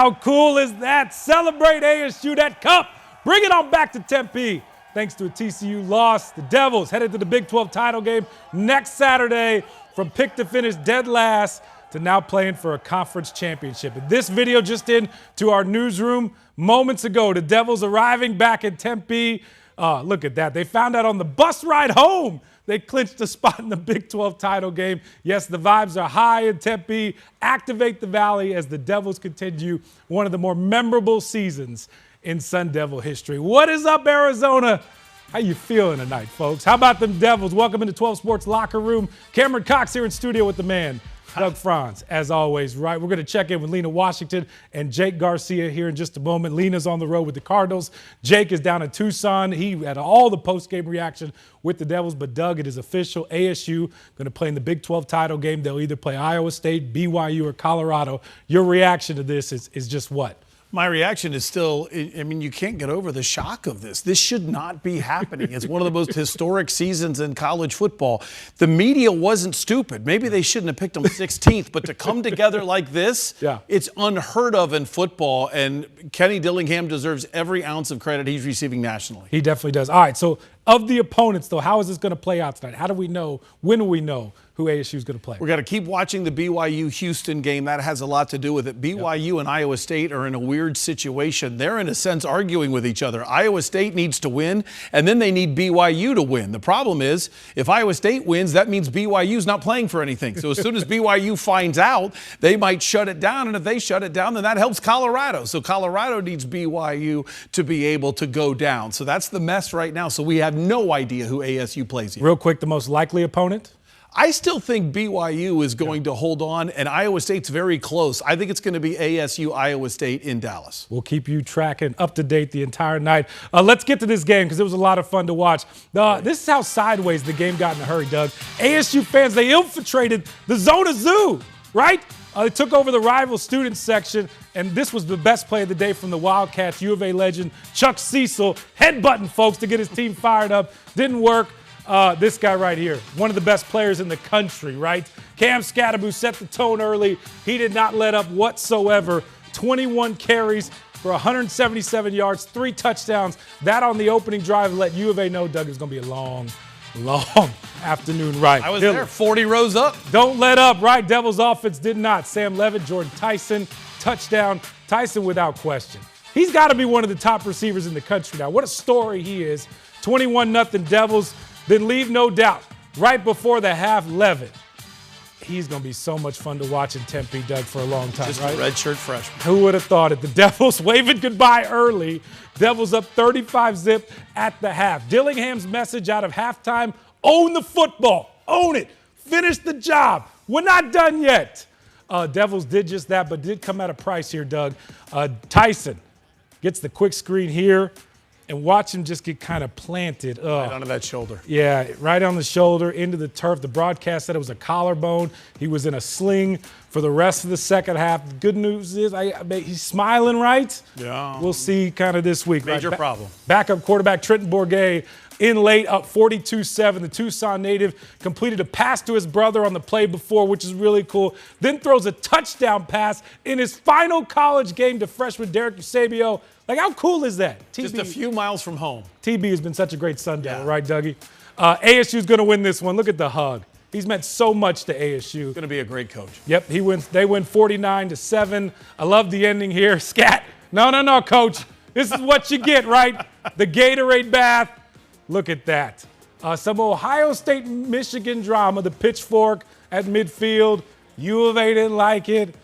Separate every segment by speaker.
Speaker 1: How cool is that? Celebrate ASU, that cup. Bring it on back to Tempe. Thanks to a TCU loss, the Devils headed to the Big 12 title game next Saturday from pick to finish dead last to now playing for a conference championship. And this video just in to our newsroom moments ago. The Devils arriving back in Tempe. Look at that. They found out on the bus ride home they clinched a spot in the Big 12 title game. Yes, the vibes are high in Tempe. Activate the Valley as the Devils continue one of the more memorable seasons in Sun Devil history. What is up, Arizona? How you feeling tonight, folks? How about them Devils? Welcome into 12 Sports Locker Room. Cameron Cox here in studio with the man, Doug Franz, as always, right? We're going to check in with Lena Washington and Jake Garcia here in just a moment. Lena's on the road with the Cardinals. Jake is down in Tucson. He had all the post-game reaction with the Devils, but Doug, it is official. ASU going to play in the Big 12 title game. They'll either play Iowa State, BYU, or Colorado. Your reaction to this is just what?
Speaker 2: My reaction is still, I mean, you can't get over the shock of this. This should not be happening. It's one of the most historic seasons in college football. The media wasn't stupid. Maybe they shouldn't have picked them 16th, but to come together like this, it's unheard of in football, and Kenny Dillingham deserves every ounce of credit he's receiving nationally.
Speaker 1: He definitely does. All right, so of the opponents, though, how is this going to play out tonight? How do we know, when do we know who ASU is going to play?
Speaker 2: We're going to keep watching the BYU-Houston game. That has a lot to do with it. BYU and Iowa State are in a weird situation. They're, in a sense, arguing with each other. Iowa State needs to win, and then they need BYU to win. The problem is, if Iowa State wins, that means BYU's not playing for anything. So as soon as BYU finds out, they might shut it down, and if they shut it down, then that helps Colorado. So Colorado needs BYU to be able to go down. So that's the mess right now. So we have no idea who ASU plays yet.
Speaker 1: Real quick, the most likely opponent?
Speaker 2: I still think BYU is going to hold on, and Iowa State's very close. I think it's going to be ASU, Iowa State in Dallas.
Speaker 1: We'll keep you tracking up to date the entire night. Let's get to this game because it was a lot of fun to watch. This is how sideways the game got in a hurry, Doug. ASU fans, they infiltrated the Zona Zoo, right? They took over the rival student section, and this was the best play of the day from the Wildcats. U of A legend Chuck Cecil headbutting folks to get his team fired up. Didn't work. This guy right here, one of the best players in the country, right? Cam Skattebo set the tone early. He did not let up whatsoever. 21 carries for 177 yards, 3 touchdowns. That on the opening drive let U of A know, Doug, it's going to be a long afternoon, right?
Speaker 2: I was there, 40 rows up.
Speaker 1: Don't let up, right? Devils offense did not. Sam Levitt, Jordan Tyson, touchdown. Tyson without question. He's got to be one of the top receivers in the country now. What a story he is. 21-0 Devils. Then leave no doubt, right before the half, Levitt. He's going to be so much fun to watch in Tempe, Doug, for a long time,
Speaker 2: Just
Speaker 1: right?
Speaker 2: a redshirt freshman.
Speaker 1: Who would have thought it? The Devils waving goodbye early. Devils up 35-zip at the half. Dillingham's message out of halftime, own the football. Own it. Finish the job. We're not done yet. Devils did just that, but did come at a price here, Doug. Tyson gets the quick screen here. And watch him just get kind of planted.
Speaker 2: Right onto that shoulder.
Speaker 1: Yeah, right on the shoulder, into the turf. The broadcast said it was a collarbone. He was in a sling for the rest of the second half. The good news is he's smiling, right?
Speaker 2: Yeah.
Speaker 1: We'll see kind of this week.
Speaker 2: Major problem.
Speaker 1: Backup quarterback Trenton Bourguet in late, up 42-7. The Tucson native completed a pass to his brother on the play before, which is really cool. Then throws a touchdown pass in his final college game to freshman Derek Eusebio. Like, how cool is that?
Speaker 2: Just a few miles from home.
Speaker 1: TB has been such a great Sun Devil, right, Dougie? ASU's going to win this one. Look at the hug. He's meant so much to ASU.
Speaker 2: Going to be a great coach.
Speaker 1: Yep, he wins. They win 49-7. I love the ending here. Scat. No, coach. This is what you get, right? The Gatorade bath. Look at that. Some Ohio State, Michigan drama. The pitchfork at midfield. U of A didn't like it.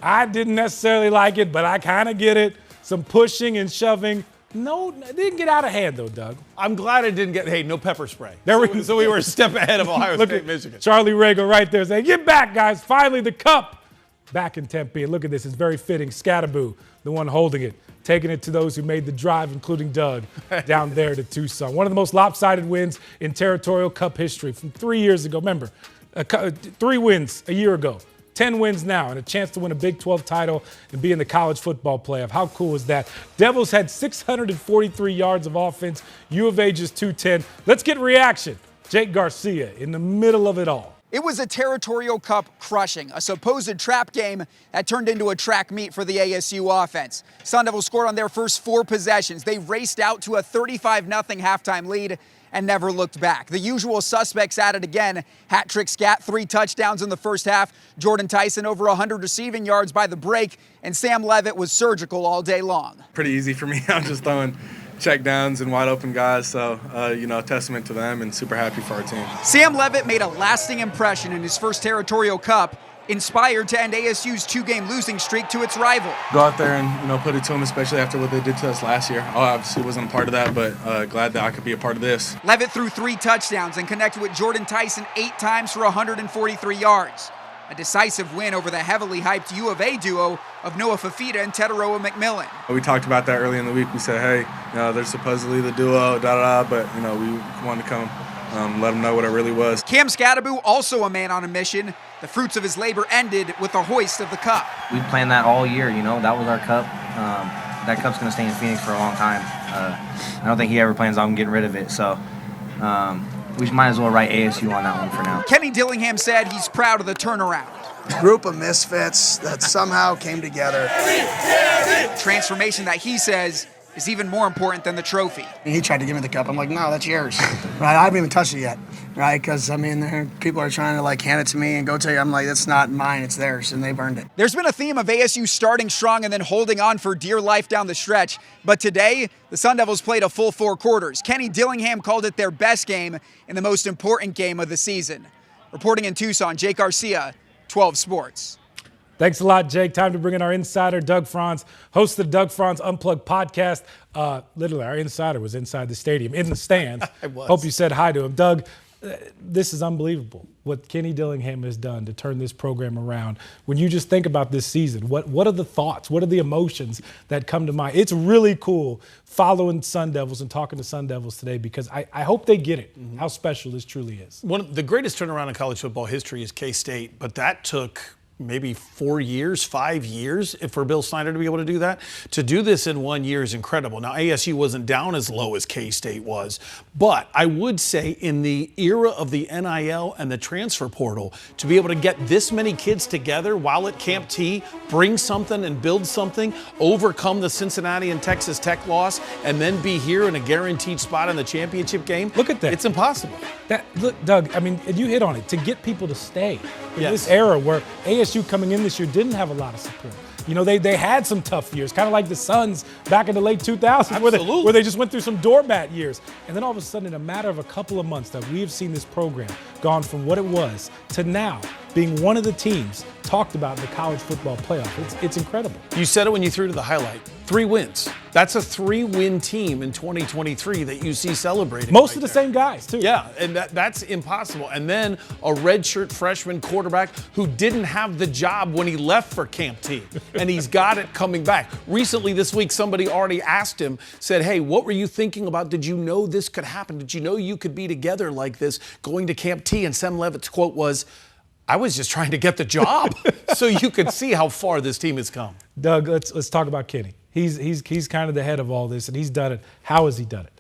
Speaker 1: I didn't necessarily like it, but I kind of get it. Some pushing and shoving. No, it didn't get out of hand, though, Doug.
Speaker 2: I'm glad it didn't get, no pepper spray. So we were a step ahead of Ohio State, Michigan.
Speaker 1: Charlie Rago right there saying, get back, guys. Finally, the cup back in Tempe. And look at this. It's very fitting. Skattebo, the one holding it, taking it to those who made the drive, including Doug, down there to Tucson. One of the most lopsided wins in Territorial Cup history from 3 years ago. Remember, 3 wins a year ago. 10 wins now and a chance to win a Big 12 title and be in the college football playoff. How cool is that? Devils had 643 yards of offense. U of A just 210. Let's get reaction. Jake Garcia in the middle of it all.
Speaker 3: It was a Territorial Cup crushing, a supposed trap game that turned into a track meet for the ASU offense. Sun Devils scored on their first 4 possessions. They raced out to a 35-0 halftime lead and never looked back. The usual suspects at it again. Hat trick Scat, 3 touchdowns in the first half. Jordan Tyson over 100 receiving yards by the break, and Sam Levitt was surgical all day long.
Speaker 4: Pretty easy for me. I'm just throwing check downs and wide open guys, so a testament to them and super happy for our team.
Speaker 3: Sam Levitt made a lasting impression in his first Territorial Cup, inspired to end ASU's 2-game losing streak to its rival.
Speaker 4: Go out there and put it to them, especially after what they did to us last year. I obviously wasn't a part of that, but glad that I could be a part of this.
Speaker 3: Levitt threw 3 touchdowns and connected with Jordan Tyson 8 times for 143 yards. A decisive win over the heavily hyped U of A duo of Noah Fafita and Teteroa McMillan.
Speaker 4: We talked about that early in the week. We said, hey, they're supposedly the duo, but we wanted to come let them know what it really was.
Speaker 3: Cam Skattebo, also a man on a mission. The fruits of his labor ended with the hoist of the cup.
Speaker 5: We planned that all year, that was our cup. That cup's going to stay in Phoenix for a long time. I don't think he ever plans on getting rid of it, so we might as well write ASU on that one for now.
Speaker 3: Kenny Dillingham said he's proud of the turnaround.
Speaker 6: A group of misfits that somehow came together.
Speaker 3: Transformation that he says is even more important than the trophy.
Speaker 6: He tried to give me the cup. I'm like, no, that's yours. Right? I haven't even touched it yet, right? Because, people are trying to, hand it to me and go tell you. I'm like, that's not mine, it's theirs, and they've earned it.
Speaker 3: There's been a theme of ASU starting strong and then holding on for dear life down the stretch. But today, the Sun Devils played a full 4 quarters. Kenny Dillingham called it their best game and the most important game of the season. Reporting in Tucson, Jake Garcia, 12 Sports.
Speaker 1: Thanks a lot, Jake. Time to bring in our insider, Doug Franz, host of the Doug Franz Unplugged podcast. Literally, our insider was inside the stadium, in the stands.
Speaker 2: I was.
Speaker 1: Hope you said hi to him. Doug, this is unbelievable, what Kenny Dillingham has done to turn this program around. When you just think about this season, what are the thoughts? What are the emotions that come to mind? It's really cool following Sun Devils and talking to Sun Devils today because I hope they get it, how special this truly is.
Speaker 2: One of the greatest turnaround in college football history is K-State, but that took maybe 4 years, 5 years for Bill Snyder to be able to do that. To do this in 1 year is incredible. Now, ASU wasn't down as low as K-State was, but I would say in the era of the NIL and the transfer portal, to be able to get this many kids together while at Camp T, bring something and build something, overcome the Cincinnati and Texas Tech loss, and then be here in a guaranteed spot in the championship game.
Speaker 1: Look at that.
Speaker 2: It's impossible.
Speaker 1: Look, Doug, you hit on it. To get people to stay in
Speaker 2: Yes.
Speaker 1: this era where ASU coming in this year didn't have a lot of support. They had some tough years, kind of like the Suns back in the late 2000s where they just went through some doormat years. And then all of a sudden, in a matter of a couple of months, that we have seen this program gone from what it was to now being one of the teams talked about in the college football playoff. It's incredible.
Speaker 2: You said it when you threw to the highlight. 3 wins. That's a 3-win team in 2023 that you see celebrating.
Speaker 1: Most of the same guys, too.
Speaker 2: Yeah, and that's impossible. And then a redshirt freshman quarterback who didn't have the job when he left for Camp T, and he's got it coming back. Recently this week, somebody already asked him, said, hey, what were you thinking about? Did you know this could happen? Did you know you could be together like this going to Camp T? And Sam Levitt's quote was, I was just trying to get the job. So you could see how far this team has come.
Speaker 1: Doug, let's talk about Kenny. He's kind of the head of all this, and he's done it. How has he done it?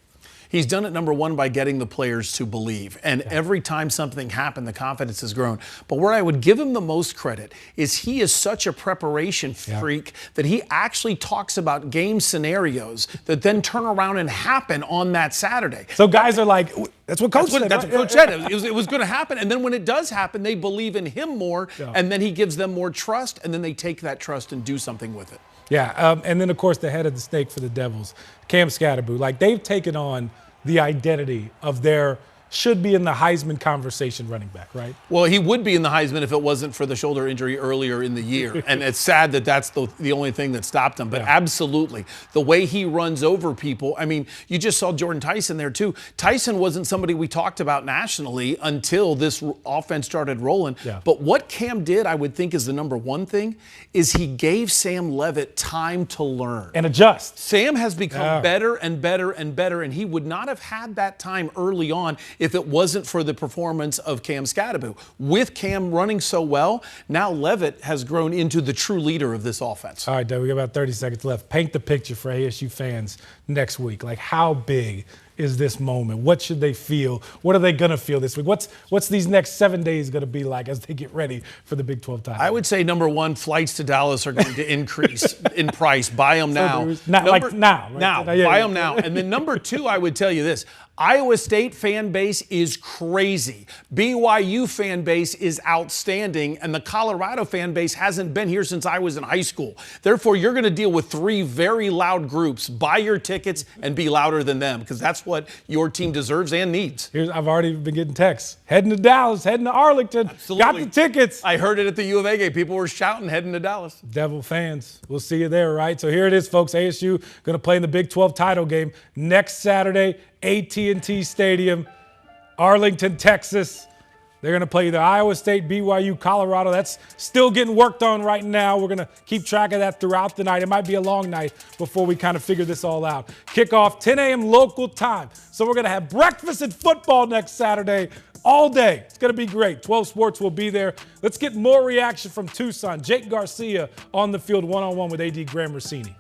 Speaker 2: He's done it, number one, by getting the players to believe. And every time something happened, the confidence has grown. But where I would give him the most credit is he is such a preparation freak that he actually talks about game scenarios that then turn around and happen on that Saturday.
Speaker 1: So guys are like, that's what Coach said.
Speaker 2: That's what Coach said. It was going to happen. And then when it does happen, they believe in him more. Yeah. And then he gives them more trust. And then they take that trust and do something with it.
Speaker 1: Yeah, and then, of course, the head of the snake for the Devils, Cam Skattebo. They've taken on the identity of their should be in the Heisman conversation running back, right?
Speaker 2: Well, he would be in the Heisman if it wasn't for the shoulder injury earlier in the year. And it's sad that that's the only thing that stopped him. But absolutely, the way he runs over people. You just saw Jordan Tyson there, too. Tyson wasn't somebody we talked about nationally until this offense started rolling. Yeah. But what Cam did, I would think, is the number one thing, is he gave Sam Levitt time to learn.
Speaker 1: And adjust.
Speaker 2: Sam has become better and better and better, and he would not have had that time early on if it wasn't for the performance of Cam Skattebo. With Cam running so well, now Levitt has grown into the true leader of this offense.
Speaker 1: All right, Doug, we got about 30 seconds left. Paint the picture for ASU fans next week. How big is this moment? What should they feel? What are they going to feel this week? What's these next 7 days going to be like as they get ready for the Big 12 title?
Speaker 2: I would say, number one, flights to Dallas are going to increase in price. Buy them now.
Speaker 1: Now. Right?
Speaker 2: Now. Buy them now. And then number two, I would tell you this. Iowa State fan base is crazy. BYU fan base is outstanding. And the Colorado fan base hasn't been here since I was in high school. Therefore, you're going to deal with three very loud groups. Buy your tickets and be louder than them, because that's what your team deserves and needs.
Speaker 1: I've already been getting texts. Heading to Dallas, heading to Arlington.
Speaker 2: Absolutely.
Speaker 1: Got the tickets.
Speaker 2: I heard it at the U of A game. People were shouting, heading to Dallas.
Speaker 1: Devil fans, we'll see you there, right? So here it is, folks. ASU going to play in the Big 12 title game next Saturday, AT&T Stadium, Arlington, Texas. They're going to play either Iowa State, BYU, Colorado. That's still getting worked on right now. We're going to keep track of that throughout the night. It might be a long night before we kind of figure this all out. Kickoff 10 a.m. local time. So we're going to have breakfast and football next Saturday all day. It's going to be great. 12 Sports will be there. Let's get more reaction from Tucson. Jake Garcia on the field one-on-one with A.D. Graham Rossini.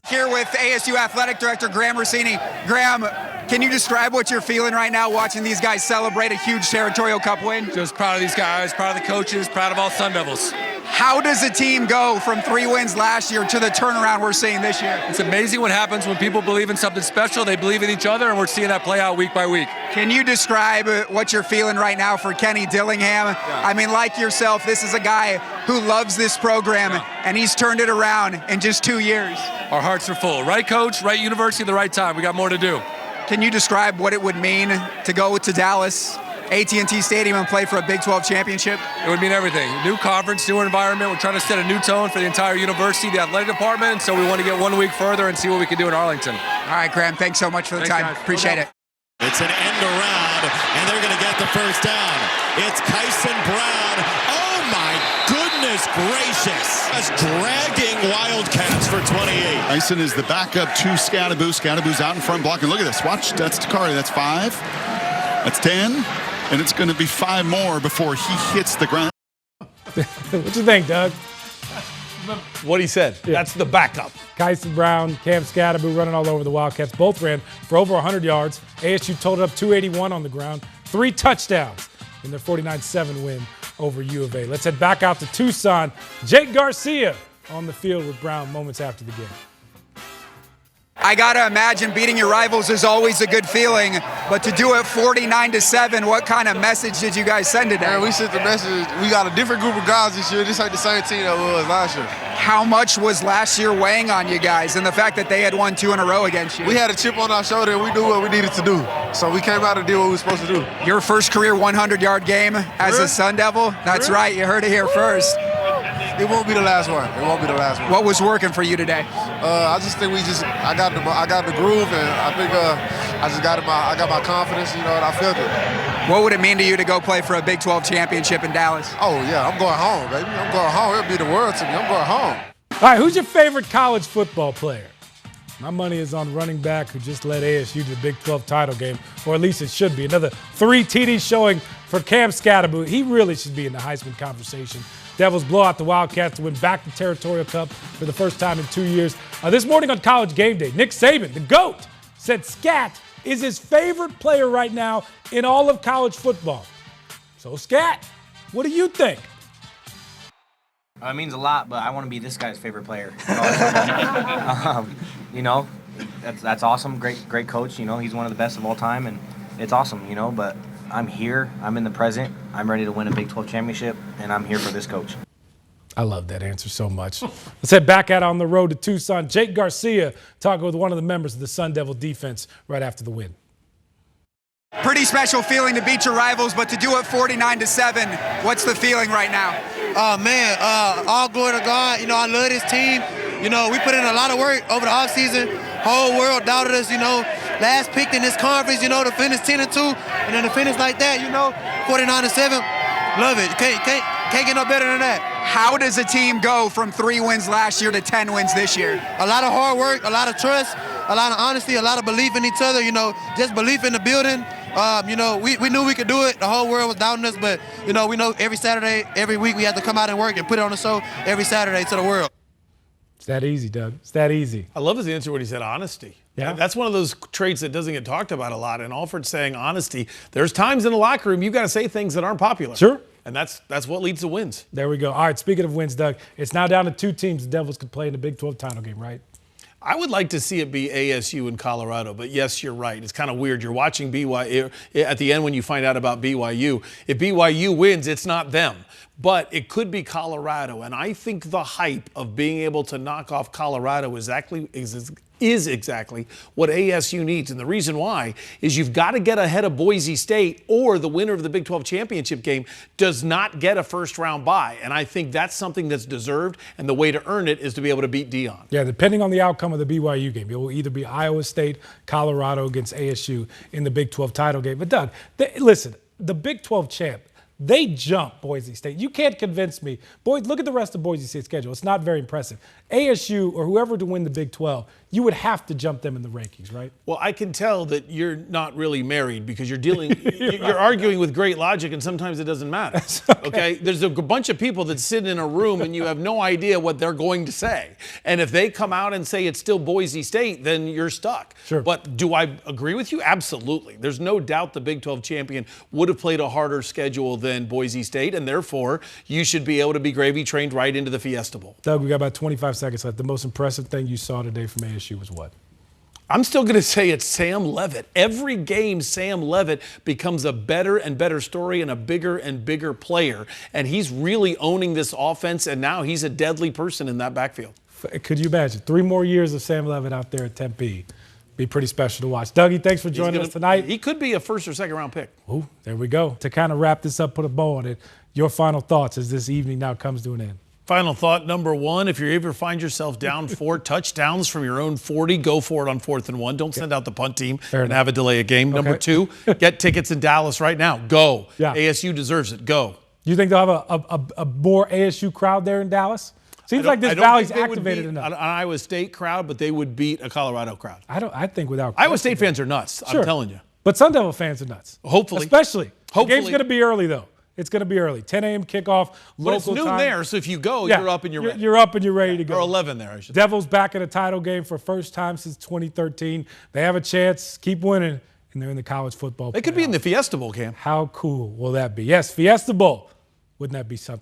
Speaker 3: Here with ASU Athletic Director Graham Rossini. Graham, can you describe what you're feeling right now watching these guys celebrate a huge Territorial Cup win?
Speaker 7: Just proud of these guys, proud of the coaches, proud of all Sun Devils.
Speaker 3: How does a team go from 3 wins last year to the turnaround we're seeing this year?
Speaker 7: It's amazing what happens when people believe in something special. They believe in each other, and we're seeing that play out week by week.
Speaker 3: Can you describe what you're feeling right now for Kenny Dillingham?
Speaker 7: Yeah.
Speaker 3: I mean, like yourself, this is a guy who loves this program, and he's turned it around in just 2 years.
Speaker 7: Our hearts are full. Right coach, right university, the right time. We got more to do.
Speaker 3: Can you describe what it would mean to go to Dallas, AT&T Stadium, and play for a Big 12 championship?
Speaker 7: It would mean everything. New conference, new environment. We're trying to set a new tone for the entire university, the athletic department, and so we want to get 1 week further and see what we can do in Arlington.
Speaker 3: All right, Graham, thanks so much for the time.
Speaker 7: Guys.
Speaker 3: Appreciate it.
Speaker 8: It's an end around, and they're going to get the first down. It's Kyson Brown. Oh, my goodness gracious. Just dragging Wildcats for 28.
Speaker 9: Kyson is the backup to Skattebo. Skattebo's out in front blocking. Look at this. Watch. That's Takari. That's 5. That's 10. And it's going to be 5 more before he hits the ground.
Speaker 1: What you think, Doug?
Speaker 2: What he said. Yeah. That's the backup.
Speaker 1: Kyson Brown, Cam Skattebo running all over the Wildcats. Both ran for over 100 yards. ASU totaled up 281 on the ground. 3 touchdowns in their 49-7 win over U of A. Let's head back out to Tucson. Jake Garcia on the field with Brown moments after the game.
Speaker 3: I gotta imagine beating your rivals is always a good feeling, but to do it 49-7, what kind of message did you guys send today?
Speaker 10: Man, we sent the message. We got a different group of guys this year. This ain't the same team that was last year.
Speaker 3: How much was last year weighing on you guys, and the fact that they had won 2 in a row against you?
Speaker 10: We had a chip on our shoulder, and we knew what we needed to do. So we came out and did what we were supposed to do.
Speaker 3: Your first career 100-yard game as a Sun Devil? That's right, you heard it here first.
Speaker 10: It won't be the last one. It won't be the last one.
Speaker 3: What was working for you today?
Speaker 10: I just think I got the groove, and I think I got my confidence, and I felt it.
Speaker 3: What would it mean to you to go play for a Big 12 championship in Dallas?
Speaker 10: Oh yeah, I'm going home, baby. I'm going home. It'll be the world to me. I'm going home.
Speaker 1: All right, who's your favorite college football player? My money is on running back who just led ASU to the Big 12 title game, or at least it should be. Another 3 TDs showing for Cam Skattebo. He really should be in the Heisman conversation. Devils blow out the Wildcats to win back the Territorial Cup for the first time in 2 years. This morning on College Game Day, Nick Saban, the GOAT, said Scat is his favorite player right now in all of college football. So, Scat, what do you think?
Speaker 5: It means a lot, but I want to be this guy's favorite player. That's awesome. Great coach. He's one of the best of all time, and it's awesome. But I'm here. I'm in the present. I'm ready to win a Big 12 championship, and I'm here for this coach.
Speaker 1: I love that answer so much. Let's head back out on the road to Tucson. Jake Garcia talking with one of the members of the Sun Devil defense right after the win.
Speaker 3: Pretty special feeling to beat your rivals, but to do it 49-7, what's the feeling right now?
Speaker 6: Man, all glory to God. I love this team. We put in a lot of work over the offseason. Whole world doubted us, last picked in this conference, to finish 10-2, and then to finish like that, 49-7. Love it. Can't get no better than that.
Speaker 3: How does a team go from 3 wins last year to 10 wins this year?
Speaker 6: A lot of hard work, a lot of trust, a lot of honesty, a lot of belief in each other, just belief in the building. We knew we could do it. The whole world was doubting us, but, we know every Saturday, every week we have to come out and work and put it on the show every Saturday to the world.
Speaker 1: It's that easy, Doug. It's that easy.
Speaker 2: I love his answer when he said honesty.
Speaker 1: Yeah.
Speaker 2: That's one of those traits that doesn't get talked about a lot. And Alfred's saying honesty. There's times in the locker room you've got to say things that aren't popular.
Speaker 1: Sure.
Speaker 2: And that's what leads to wins.
Speaker 1: There we go. All right, speaking of wins, Doug, it's now down to 2 teams the Devils could play in the Big 12 title game, right?
Speaker 2: I would like to see it be ASU and Colorado, but yes, you're right. It's kind of weird. You're watching BYU at the end when you find out about BYU. If BYU wins, it's not them, but it could be Colorado. And I think the hype of being able to knock off Colorado is exactly what ASU needs. And the reason why is you've got to get ahead of Boise State, or the winner of the Big 12 championship game does not get a first-round bye. And I think that's something that's deserved, and the way to earn it is to be able to beat Dion.
Speaker 1: Yeah, depending on the outcome of the BYU game, it will either be Iowa State, Colorado against ASU in the Big 12 title game. But Doug, listen, the Big 12 champ, they jump Boise State. You can't convince me. Boys, look at the rest of Boise State's schedule. It's not very impressive. ASU or whoever to win the Big 12, you would have to jump them in the rankings, right?
Speaker 2: Well, I can tell that you're not really married because you're arguing with great logic, and sometimes it doesn't matter. Okay? There's a bunch of people that sit in a room and you have no idea what they're going to say. And if they come out and say it's still Boise State, then you're stuck.
Speaker 1: Sure.
Speaker 2: But do I agree with you? Absolutely. There's no doubt the Big 12 champion would have played a harder schedule than Boise State, and therefore you should be able to be gravy trained right into the Fiesta Bowl.
Speaker 1: Doug, we got about 25 seconds left. The most impressive thing you saw today from ASU was what?
Speaker 2: I'm still going to say it's Sam Levitt. Every game, Sam Levitt becomes a better and better story and a bigger and bigger player. And he's really owning this offense, and now he's a deadly person in that backfield.
Speaker 1: Could you imagine 3 more years of Sam Levitt out there at Tempe? Be pretty special to watch. Dougie, thanks for joining us tonight.
Speaker 2: He could be a first or second round pick.
Speaker 1: Ooh, there we go. To kind of wrap this up, put a bow on it, your final thoughts as this evening now comes to an end.
Speaker 2: Final thought number 1, if you ever find yourself down 4 touchdowns from your own 40, go for it on 4th and 1. Don't send out the punt team and have it delay a game. Number 2, get tickets in Dallas right now. Go.
Speaker 1: Yeah.
Speaker 2: ASU deserves it. Go.
Speaker 1: You think they'll have a more ASU crowd there in Dallas? Seems like this Valley's activated enough.
Speaker 2: An Iowa State crowd, but they would beat a Colorado crowd.
Speaker 1: I think without
Speaker 2: Iowa State fans are nuts.
Speaker 1: Sure.
Speaker 2: I'm telling you.
Speaker 1: But Sun Devil fans are nuts.
Speaker 2: Hopefully.
Speaker 1: Especially.
Speaker 2: Hopefully.
Speaker 1: The game's going to be early, though. It's going to be early. 10 a.m. kickoff,
Speaker 2: but
Speaker 1: local
Speaker 2: it's noon
Speaker 1: time.
Speaker 2: there, so if you go, you're up and you're ready.
Speaker 1: You're up and you're ready to go.
Speaker 2: Or 11 there, I should say.
Speaker 1: Devils back in a title game for first time since 2013. They have a chance. Keep winning, and they're in the college football playoff.
Speaker 2: They could be in the Fiesta Bowl, Cam.
Speaker 1: How cool will that be? Yes, Fiesta Bowl. Wouldn't that be something?